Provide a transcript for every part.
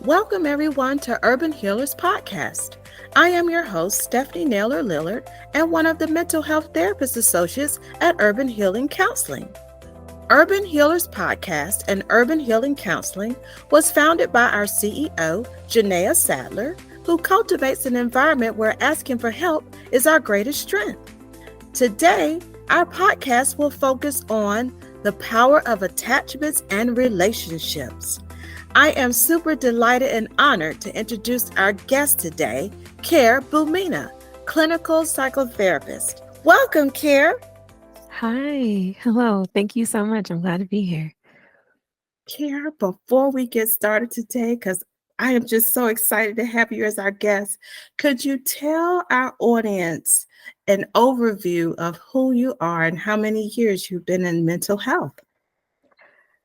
Welcome, everyone, to Urban Healers Podcast. I am your host, Stephanie Naylor Lillard, and one of the Mental Health Therapist Associates at Urban Healing Counseling. Urban Healers Podcast and Urban Healing Counseling was founded by our CEO, Janaea Sadler, who cultivates an environment where asking for help is our greatest strength. Today, our podcast will focus on the power of attachments and relationships. I am super delighted and honored to introduce our guest today, Care Bumina, clinical psychotherapist. Welcome, Care. Hi. Hello. Thank you so much. I'm glad to be here. Care, before we get started today, because I am just so excited to have you as our guest, could you tell our audience an overview of who you are and how many years you've been in mental health?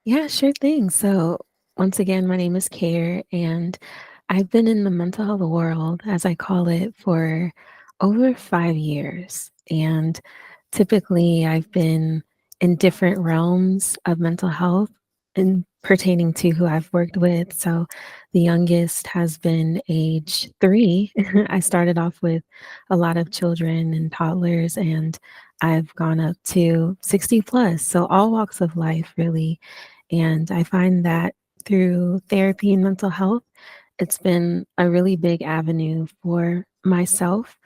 Yeah, sure thing. So, once again, my name is Care, and I've been in the mental health world, as I call it, for over 5 years. And typically, I've been in different realms of mental health and pertaining to who I've worked with. So, the youngest has been age 3. I started off with a lot of children and toddlers, and I've gone up to 60 plus. So, all walks of life, really. And I find that through therapy and mental health, it's been a really big avenue for myself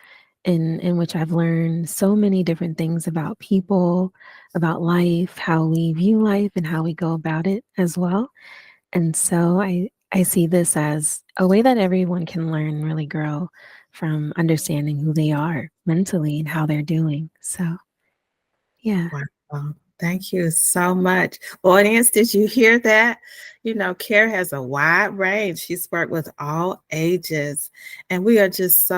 in which I've learned so many different things about people, about life, how we view life and how we go about it as well. And so I see this as a way that everyone can learn and really grow from understanding who they are mentally and how they're doing. So, yeah. Wow. Thank you so much. Audience, did you hear that? Care has a wide range. She's worked with all ages. And we are just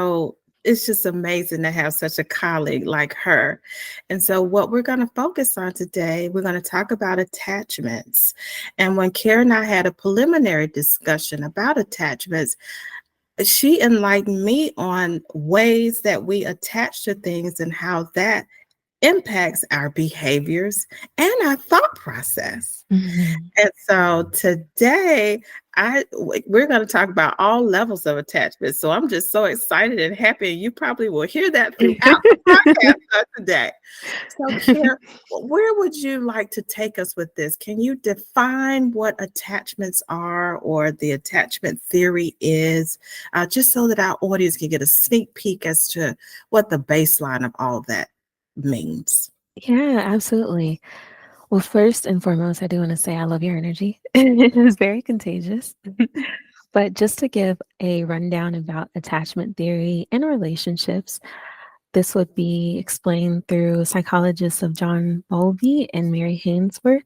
it's just amazing to have such a colleague like her. And so, what we're going to focus on today, we're going to talk about attachments. And when Care and I had a preliminary discussion about attachments, she enlightened me on ways that we attach to things and how that impacts our behaviors and our thought process. Mhm. And so today, we're going to talk about all levels of attachment. So I'm just so excited and happy. You probably will hear that throughout the podcast today. So, Kara, where would you like to take us with this? Can you define what attachments are or the attachment theory is, just so that our audience can get a sneak peek as to what the baseline of all that means? Yeah, absolutely. Well, first and foremost, I do want to say I love your energy. It is very contagious. But just to give a rundown about attachment theory and relationships, this would be explained through psychologists of John Bowlby and Mary Hainsworth.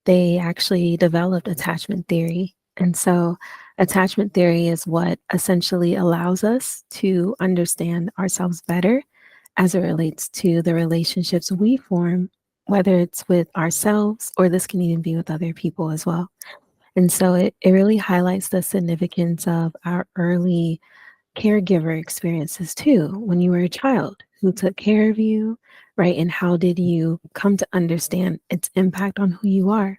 They actually developed attachment theory. And so, attachment theory is what essentially allows us to understand ourselves better as it relates to the relationships we form, whether it's with ourselves or this can even be with other people as well. And so it really highlights the significance of our early caregiver experiences too, when you were a child, who took care of you, right? And how did you come to understand its impact on who you are?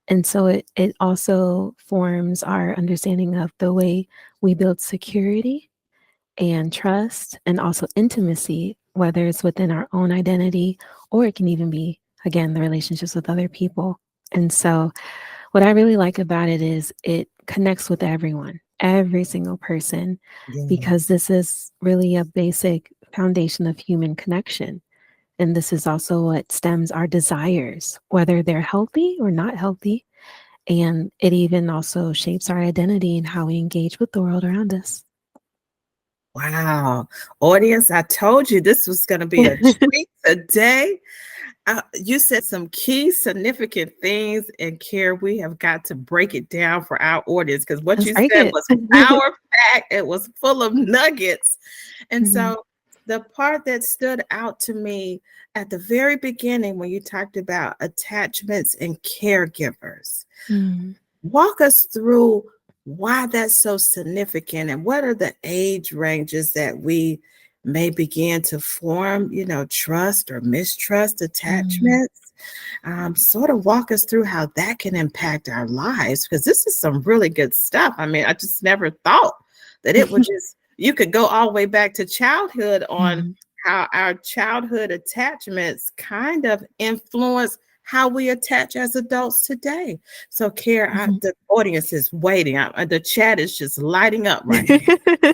And so it also forms our understanding of the way we build security and trust and also intimacy, whether it's within our own identity or it can even be, again, the relationships with other people. And so, what I really like about it is it connects with everyone, every single person, because Yes. this is really a basic foundation of human connection. And this is also what stems our desires, whether they're healthy or not healthy. And it even also shapes our identity and how we engage with the world around us. Wow. Audience, I told you this was going to be a treat today. You said some key significant things, and Care, we have got to break it down for our audience because what Let's you break said it. was power packed. It was full of nuggets. And Mhm. so the part that stood out to me at the very beginning when you talked about attachments and caregivers, Mm. walk us through why that's so significant and what are the age ranges that we may begin to form, trust or mistrust Mm. attachments. sort of walk us through how that can impact our lives? Because this is some really good stuff. I mean, I just never thought that it would just, you could go all the way back to childhood on Mhm, how our childhood attachments kind of influence how we attach as adults today. So, Care, mhm. the audience is waiting. The chat is just lighting up right now.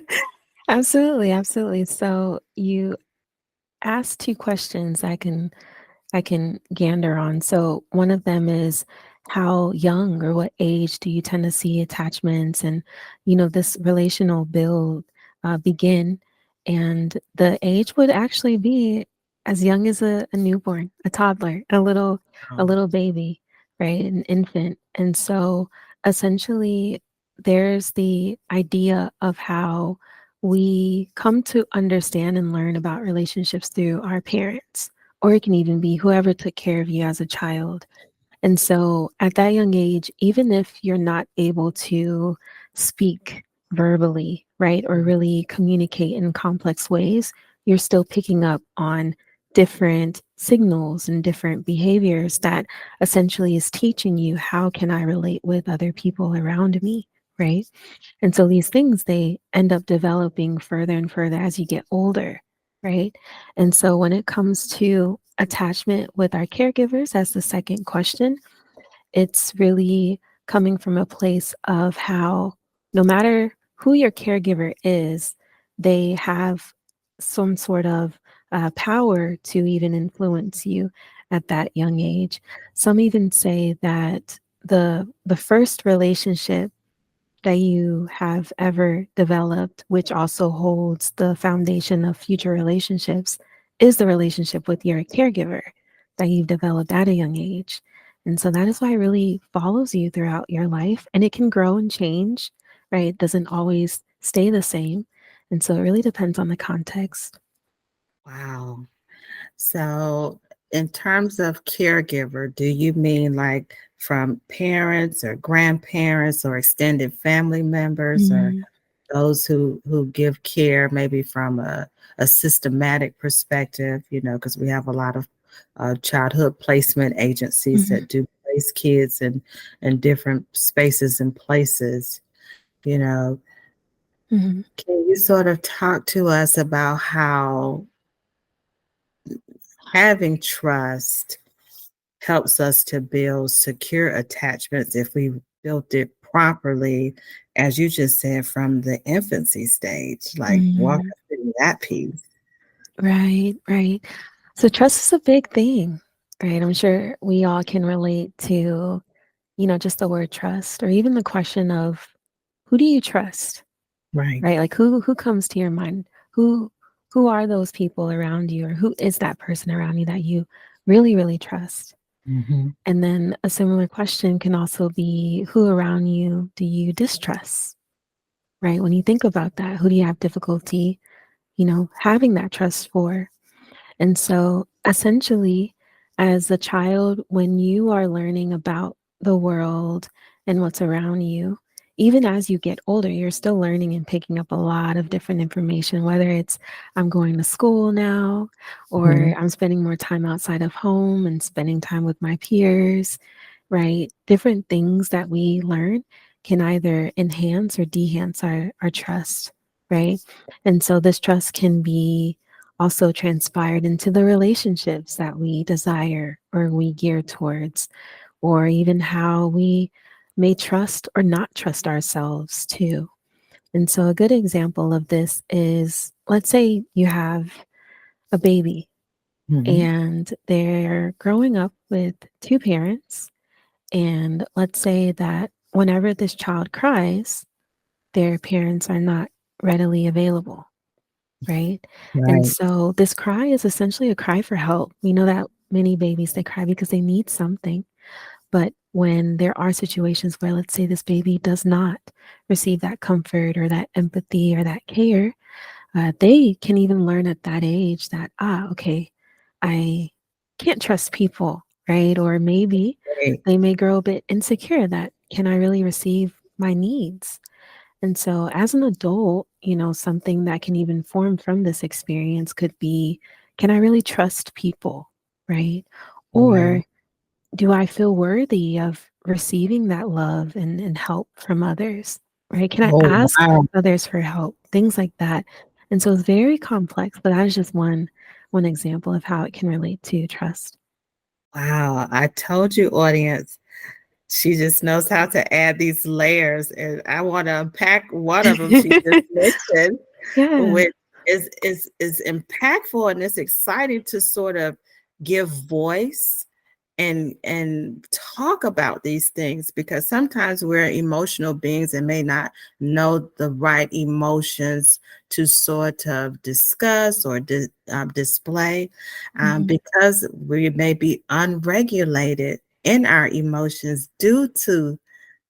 Absolutely, absolutely. So you asked 2 questions I can gander on. So one of them is how young or what age do you tend to see attachments and this relational build begin? And the age would actually be as young as a newborn, a toddler, a Um, little baby, right? An infant. And so essentially there's the idea of how we come to understand and learn about relationships through our parents, or it can even be whoever took care of you as a child. And so at that young age, even if you're not able to speak verbally, right, or really communicate in complex ways, you're still picking up on different signals and different behaviors that essentially is teaching you how can I relate with other people around me, right? And so these things, they end up developing further and further as you get older, right? And so when it comes to attachment with our caregivers, as the second question, it's really coming from a place of how no matter who your caregiver is, they have some sort of power to even influence you at that young age. Some even say that the first relationship that you have ever developed, which also holds the foundation of future relationships, is the relationship with your caregiver that you've developed at a young age. And so that is why it really follows you throughout your life, and it can grow and change, right? It doesn't always stay the same. And so it really depends on the context. wow. So, in terms of caregiver, do you mean like from parents or grandparents or extended family members, or Mhm, those who give care maybe from a systematic perspective? Because we have a lot of childhood placement agencies mhm, that do place kids in different spaces and places. You know, mhm, can you sort of talk to us about how having trust helps us to build secure attachments if we built it properly, as you just said, from the infancy stage? Like, walk mhm. us through that piece. Right, right. So trust is a big thing, right? I'm sure we all can relate to just the word trust, or even the question of who do you trust, Right. right? Like who comes to your mind? Who are those people around you, or who is that person around you that you really, really trust? Mhm. And then a similar question can also be who around you do you distrust, right? When you think about that, who do you have difficulty, having that trust for? And so, essentially, as a child, when you are learning about the world and what's around you, even as you get older, you're still learning and picking up a lot of different information, whether it's I'm going to school now, or Mhm. I'm spending more time outside of home and spending time with my peers, right? Different things that we learn can either enhance or dehance our trust, right? And so, this trust can be also transpired into the relationships that we desire or we gear towards, or even how we may trust or not trust ourselves too. And so, a good example of this is, let's say you have a baby Mhm. and they're growing up with two parents. And let's say that whenever this child cries, their parents are not readily available, right? And Right. so this cry is essentially a cry for help. We know that many babies, they cry because they need something. But when there are situations where, let's say, this baby does not receive that comfort or that empathy or that care, they can even learn at that age that, okay, I can't trust people, right? Or maybe Right. they may grow a bit insecure that, can I really receive my needs? And so, as an adult, something that can even form from this experience could be, can I really trust people? Right. Or Right. do I feel worthy of receiving that love and help from others? Right? Can I Oh, ask wow. others for help? Things like that. And so it's very complex, but that is just one example of how it can relate to trust. Wow. I told you, audience, she just knows how to add these layers. And I want to unpack one of them she just mentioned, Yeah. which is impactful, and it's exciting to sort of give voice and talk about these things, because sometimes we're emotional beings and may not know the right emotions to sort of discuss or display, Mhm. because we may be unregulated in our emotions due to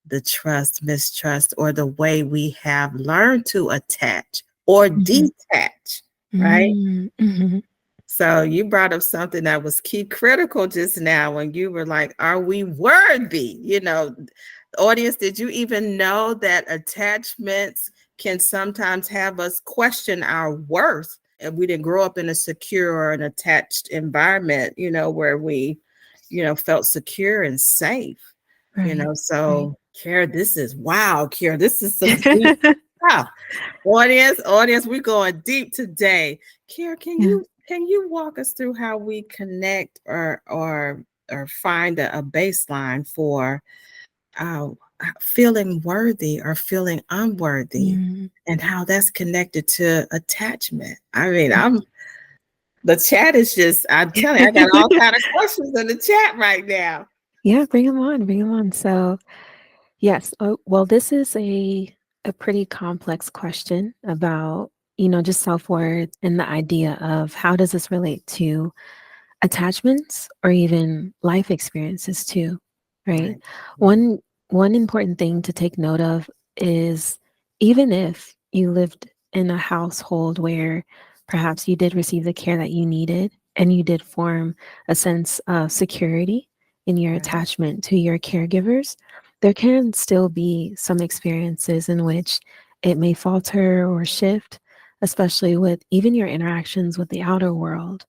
the trust, mistrust, or the way we have learned to attach or Mhm. detach, right? Mm, mhm. So you brought up something that was key critical just now when you were like, are we worthy? Audience, did you even know that attachments can sometimes have us question our worth? And we didn't grow up in a secure or an attached environment, where we, felt secure and safe. Right, right. So Kara, this is wow, Kara, this is some deep stuff. Audience, we're going deep today. Kara, can Yeah. you can you walk us through how we connect or find a baseline for uh, feeling worthy or feeling unworthy, Mm, and how that's connected to attachment? I mean, yeah. the chat is just, I'm telling you, I got all kind of questions in the chat right now. Yeah, bring them on, bring them on. So, yes, well, this is a pretty complex question about, just self-worth and the idea of how does this relate to attachments or even life experiences too, right? Right. Yeah. One important thing to take note of is even if you lived in a household where perhaps you did receive the care that you needed and you did form a sense of security in your Right. attachment to your caregivers, there can still be some experiences in which it may falter or shift, especially with even your interactions with the outer world.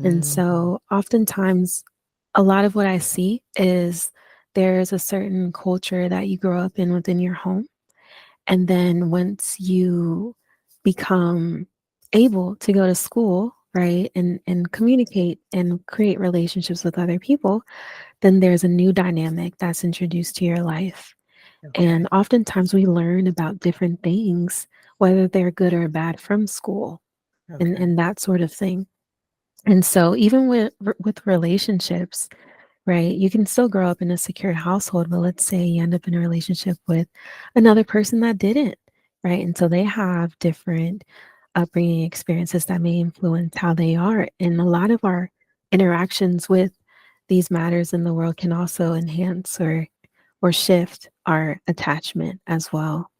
And Mm, so oftentimes, a lot of what I see is there's a certain culture that you grow up in within your home. And then once you become able to go to school, right, and communicate and create relationships with other people, then there's a new dynamic that's introduced to your life. okay. And oftentimes we learn about different things, whether they're good or bad, from school Okay. and that sort of thing. And so even with relationships, right? You can still grow up in a secure household, but let's say you end up in a relationship with another person that didn't, right? And so they have different upbringing experiences that may influence how they are. And a lot of our interactions with these matters in the world can also enhance or shift our attachment as well.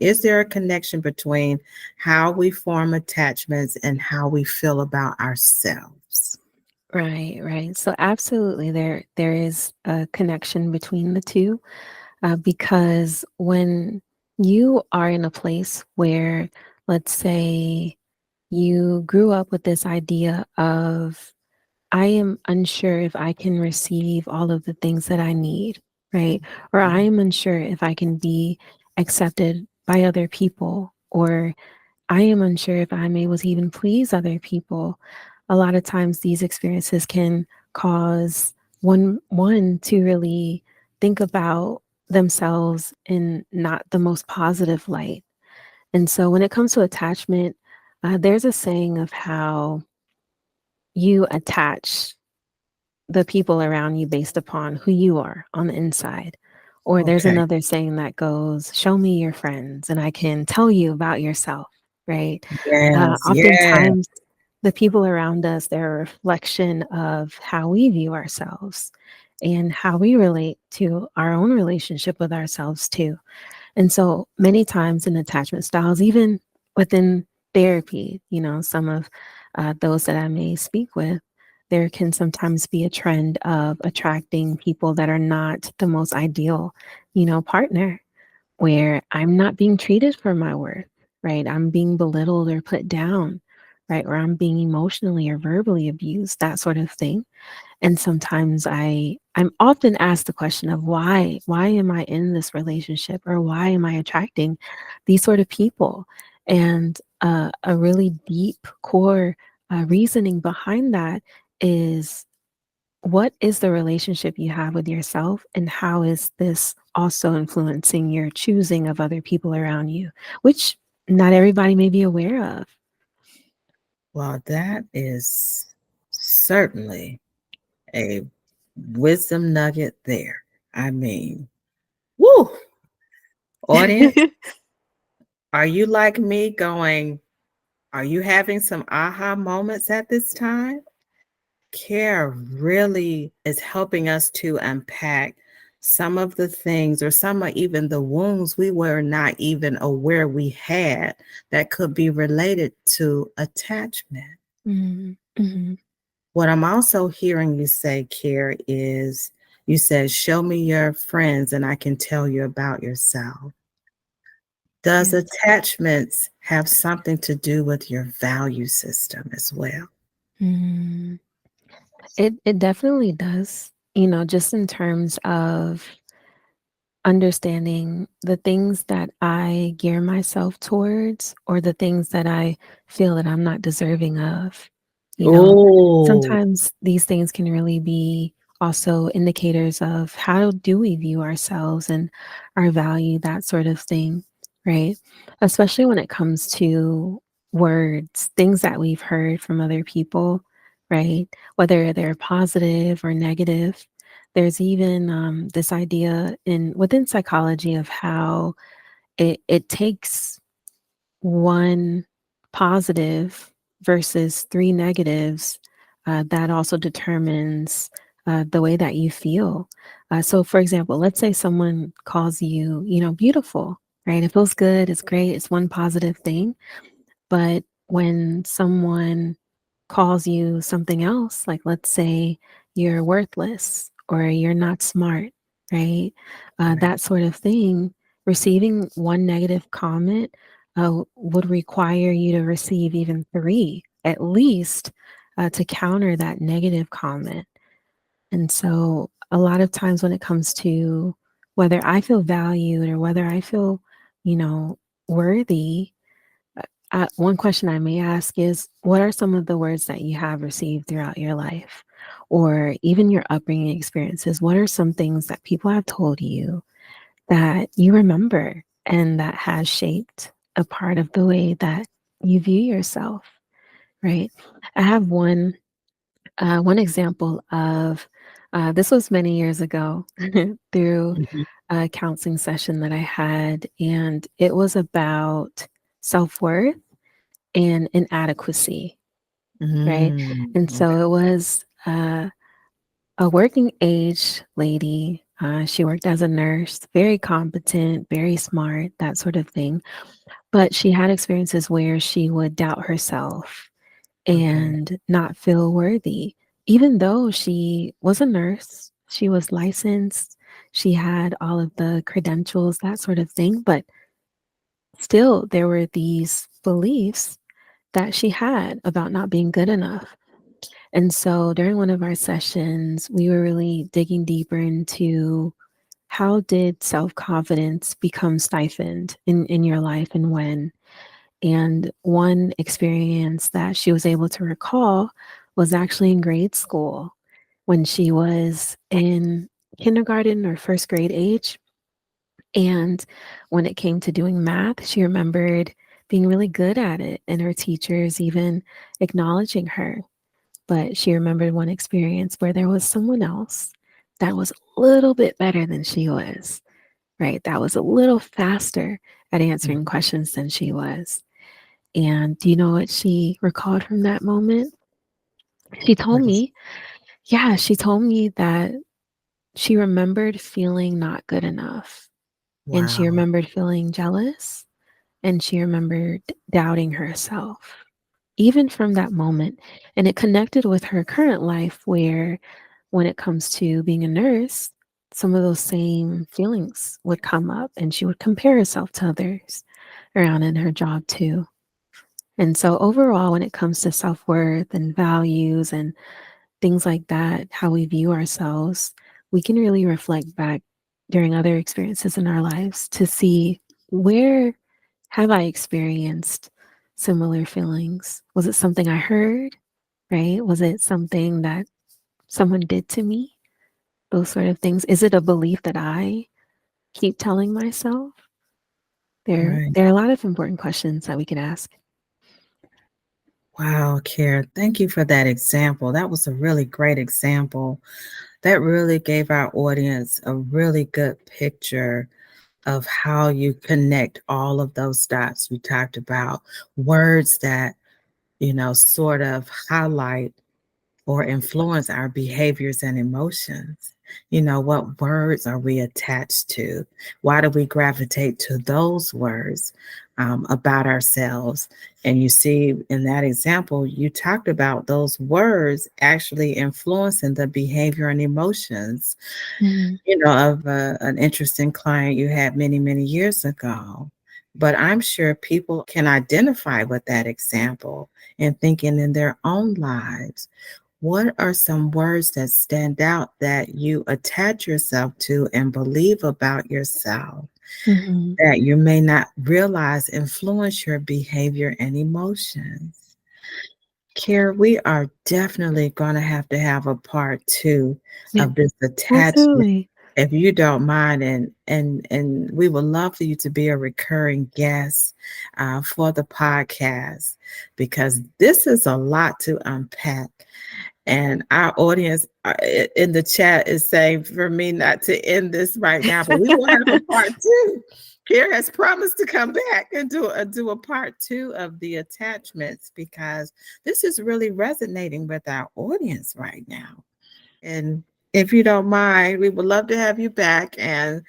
Is there a connection between how we form attachments and how we feel about ourselves? Right, right. So absolutely there is a connection between the two. Because when you are in a place where, let's say, you grew up with this idea of, I am unsure if I can receive all of the things that I need, right? Or I Mhm. am unsure if I can be accepted by other people, or I am unsure if I'm able to even please other people. A lot of times these experiences can cause one to really think about themselves in not the most positive light. And so when it comes to attachment, there's a saying of how you attach the people around you based upon who you are on the inside. Or there's Okay. another saying that goes, show me your friends and I can tell you about yourself, right? Yes. Yeah. Oftentimes, the people around us, they're a reflection of how we view ourselves and how we relate to our own relationship with ourselves, too. And so many times in attachment styles, even within therapy, some of those that I may speak with, there can sometimes be a trend of attracting people that are not the most ideal, partner, where I'm not being treated for my worth, right? I'm being belittled or put down, right? Or I'm being emotionally or verbally abused, that sort of thing. And sometimes I'm often asked the question of why am I in this relationship, or why am I attracting these sort of people? And a really deep core reasoning behind that is, what is the relationship you have with yourself, and how is this also influencing your choosing of other people around you, which not everybody may be aware of. Well, that is certainly a wisdom nugget there. I mean, woo! Audience, are you like me going, are you having some aha moments at this time? Care really is helping us to unpack some of the things, or some of even the wounds we were not even aware we had, that could be related to attachment. Mhm, mhm. What I'm also hearing you say, Care, is you said, show me your friends and I can tell you about yourself. Does Yes. attachments have something to do with your value system as well? Mm. It definitely does, just in terms of understanding the things that I gear myself towards, or the things that I feel that I'm not deserving of. You know, Oh, sometimes these things can really be also indicators of how do we view ourselves and our value, that sort of thing, right? Especially when it comes to words, things that we've heard from other people, right? Whether they're positive or negative. There's even this idea within psychology of how it takes one positive versus three negatives, that also determines the way that you feel. So, for example, let's say someone calls you, beautiful, right? It feels good. It's great. It's one positive thing. But when someone calls you something else, like let's say you're worthless or you're not smart, right? right. That sort of thing, receiving one negative comment would require you to receive even three at least, to counter that negative comment. And so, a lot of times when it comes to whether I feel valued or whether I feel, you know, worthy, one question I may ask is, what are some of the words that you have received throughout your life, or even your upbringing experiences? What are some things that people have told you that you remember and that has shaped a part of the way that you view yourself, right? I have one example of this was many years ago through Mhm. a counseling session that I had, and it was about self worth and inadequacy, right? And so Okay. it was a working age lady. She worked as a nurse, very competent, very smart, that sort of thing. But she had experiences where she would doubt herself Okay. and not feel worthy, even though she was a nurse, she was licensed, she had all of the credentials, that sort of thing. But still, there were these beliefs that she had about not being good enough. And so during one of our sessions, we were really digging deeper into how did self-confidence become stifled in your life, and when. And one experience that she was able to recall was actually in grade school when she was in kindergarten or first grade age. And when it came to doing math, she remembered being really good at it and her teachers even acknowledging her. But she remembered one experience where there was someone else that was a little bit better than she was, right? That was a little faster at Mhm. answering questions than she was. And do you know what she recalled from that moment? She told What is me, yeah, she told me that she remembered feeling not good enough. And she wow. remembered feeling jealous, and she remembered doubting herself, even from that moment. And it connected with her current life, where when it comes to being a nurse, some of those same feelings would come up, and she would compare herself to others around in her job too. And so, overall, when it comes to self worth and values and things like that, how we view ourselves, we can really reflect back during other experiences in our lives to see where have I experienced similar feelings? Was it something I heard, right? Was it something that someone did to me? Those sort of things. Is it a belief that I keep telling myself? Right. There are a lot of important questions that we could ask. Wow, Kara, thank you for that example. That was a really great example. That really gave our audience a really good picture of how you connect all of those dots you talked about, words that, sort of highlight or influence our behaviors and emotions. What words are we attached to? Why do we gravitate to those words about ourselves? And you see, in that example, you talked about those words actually influencing the behavior and emotions, Mhm, of an interesting client you had many, many years ago. But I'm sure people can identify with that example and thinking in their own lives, what are some words that stand out that you attach yourself to and believe about yourself mhm. that you may not realize influence your behavior and emotions? Kara, we are definitely going to have a part two Yeah, of this attachment, absolutely. if you don't mind, and we would love for you to be a recurring guest for the podcast, because this is a lot to unpack. And our audience in the chat is saying for me not to end this right now, but we will have a part two. Kara has promised to come back and do a part two of the attachments, because this is really resonating with our audience right now. And if you don't mind, we would love to have you back. And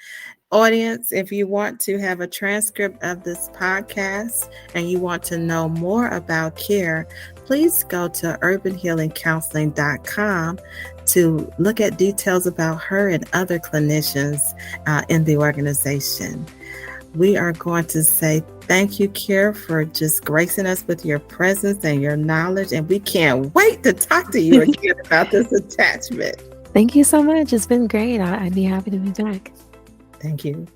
audience, if you want to have a transcript of this podcast and you want to know more about care, please go to urbanhealingcounseling.com to look at details about her and other clinicians in the organization. We are going to say thank you, Care, for just gracing us with your presence and your knowledge. And we can't wait to talk to you again about this attachment. Thank you so much. It's been great. I'd be happy to be back. Thank you.